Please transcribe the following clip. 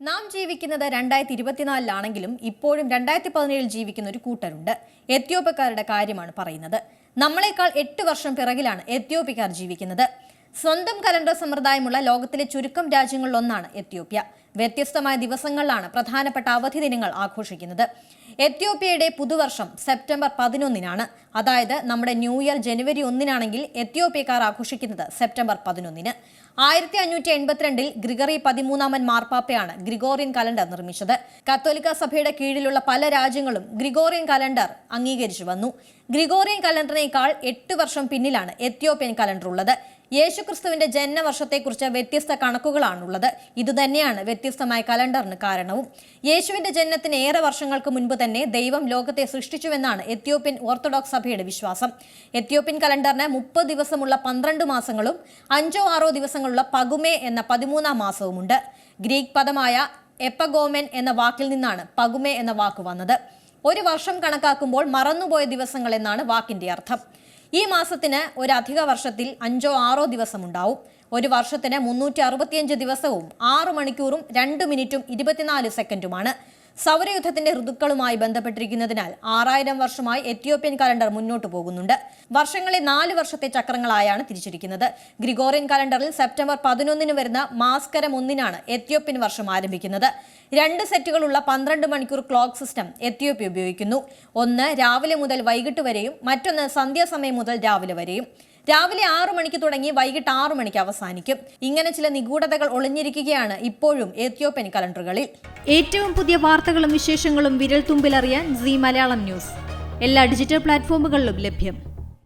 നാം ജീവിക്കുന്നത് 2024-ലാണെങ്കിലും ഇപ്പോഴും 2017-ൽ ജീവിക്കുന്ന ഒരു കൂട്ടരുണ്ട്. എത്യോപ്യക്കാരുടെ കാര്യമാണ് പറയുന്നത്. നമ്മളെക്കാൾ 8 വർഷം പിറകിലാണ് എത്യോപ്യക്കാർ ജീവിക്കുന്നത്. സ്വന്തം കലണ്ടർ സമ്പ്രദായമുള്ള ലോകത്തിലെ ചുരുക്കം രാജ്യങ്ങളിലൊന്നാണ് എത്യോപ്യ. വ്യത്യസ്തമായ ദിവസങ്ങളിലാണ് പ്രധാനപ്പെട്ട അവധി ദിനങ്ങൾ ആഘോഷിക്കുന്നത്. എത്യോപ്യയുടെ പുതുവർഷം സെപ്റ്റംബർ 11-നാണ്. അതായത് നമ്മുടെ ന്യൂ ഇയർ ജനുവരി 1-നാണെങ്കിൽ എത്യോപ്യക്കാർ ആഘോഷിക്കുന്നത് സെപ്റ്റംബർ 11-ന്. 1582-ൽ ഗ്രിഗറി 13-ാമൻ മാർപ്പാപ്പയാണ് ഗ്രിഗോറിയൻ കലണ്ടർ നിർമ്മിച്ചത്. കത്തോലിക്ക സഭയുടെ കീഴിലുള്ള പല രാജ്യങ്ങളും ഗ്രിഗോറിയൻ കലണ്ടർ അംഗീകരിച്ചു വന്നു. ഗ്രിഗോറിയൻ കലണ്ടറിനേക്കാൾ 8 വർഷം പിന്നിലാണ് എത്യോപ്യൻ കലണ്ടർ ഉള്ളത്. യേശുക്രിസ്തുവിന്റെ ജനനവർഷത്തെക്കുറിച്ച് വ്യത്യസ്ത കണക്കുകളാണുള്ളത്. ഇതുതന്നെയാണ് വ്യത്യസ്തമായ കലണ്ടറിന് കാരണവും. യേശുവിന്റെ ജനനത്തിന് ഏറെ വർഷങ്ങൾക്ക് മുൻപ് തന്നെ ദൈവം ലോകത്തെ സൃഷ്ടിച്ചുവെന്നാണ് എത്യോപ്യൻ ഓർത്തഡോക്സ് സഭയുടെ വിശ്വാസം. എത്യോപ്യൻ കലണ്ടറിന് 30 ദിവസമുള്ള 12 മാസങ്ങളും 5-6 ദിവസങ്ങളുള്ള പഗുമേ എന്ന 13-ാം മാസവുമുണ്ട്. ഗ്രീക്ക് പദമായ എപ്പഗോമെൻ എന്ന വാക്കിൽ നിന്നാണ് പഗുമേ എന്ന വാക്ക് വന്നത്. ഒരു വർഷം കണക്കാക്കുമ്പോൾ മറന്നുപോയ ദിവസങ്ങൾ എന്നാണ് വാക്കിന്റെ അർത്ഥം. ഈ മാസത്തിന് ഒരു അധിക വർഷത്തിൽ 5-6 ദിവസം ഉണ്ടാവും. ഒരു വർഷത്തിന് 365 ദിവസവും 6 മണിക്കൂറും 2 മിനിറ്റും 24 സെക്കൻഡുമാണ്. സൗരയുദ്ധത്തിന്റെ ഋതുക്കളുമായി ബന്ധപ്പെട്ടിരിക്കുന്നതിനാൽ 6000 വർഷമായി എത്യോപ്യൻ കലണ്ടർ മുന്നോട്ട് പോകുന്നുണ്ട്. വർഷങ്ങളെ 4 വർഷത്തെ ചക്രങ്ങളായാണ് തിരിച്ചിരിക്കുന്നത്. ഗ്രിഗോറിയൻ കലണ്ടറിൽ സെപ്റ്റംബർ 11-ന് വരുന്ന മാസ്കരം 1-നാണ് എത്യോപ്യൻ വർഷം ആരംഭിക്കുന്നത്. 2 സെറ്റുകളുള്ള 12 മണിക്കൂർ ക്ലോക്ക് സിസ്റ്റം എത്യോപ്യ ഉപയോഗിക്കുന്നു. ഒന്ന് രാവിലെ മുതൽ വൈകിട്ട് വരെയും മറ്റൊന്ന് സന്ധ്യാസമയം മുതൽ രാവിലെ വരെയും. രാവിലെ 6 മണിക്ക് തുടങ്ങി വൈകിട്ട് 6 മണിക്ക് അവസാനിക്കും. ഇങ്ങനെ ചില നിഗൂഢതകൾ ഒളിഞ്ഞിരിക്കുകയാണ് ഇപ്പോഴും എത്യോപ്യൻ കലണ്ടറുകളിൽ. ഏറ്റവും പുതിയ വാർത്തകളും വിശേഷങ്ങളും വിരൽ തുമ്പിലറിയാൻ സീ മലയാളം ന്യൂസ് എല്ലാ ഡിജിറ്റൽ പ്ലാറ്റ്ഫോമുകളിലും ലഭ്യം.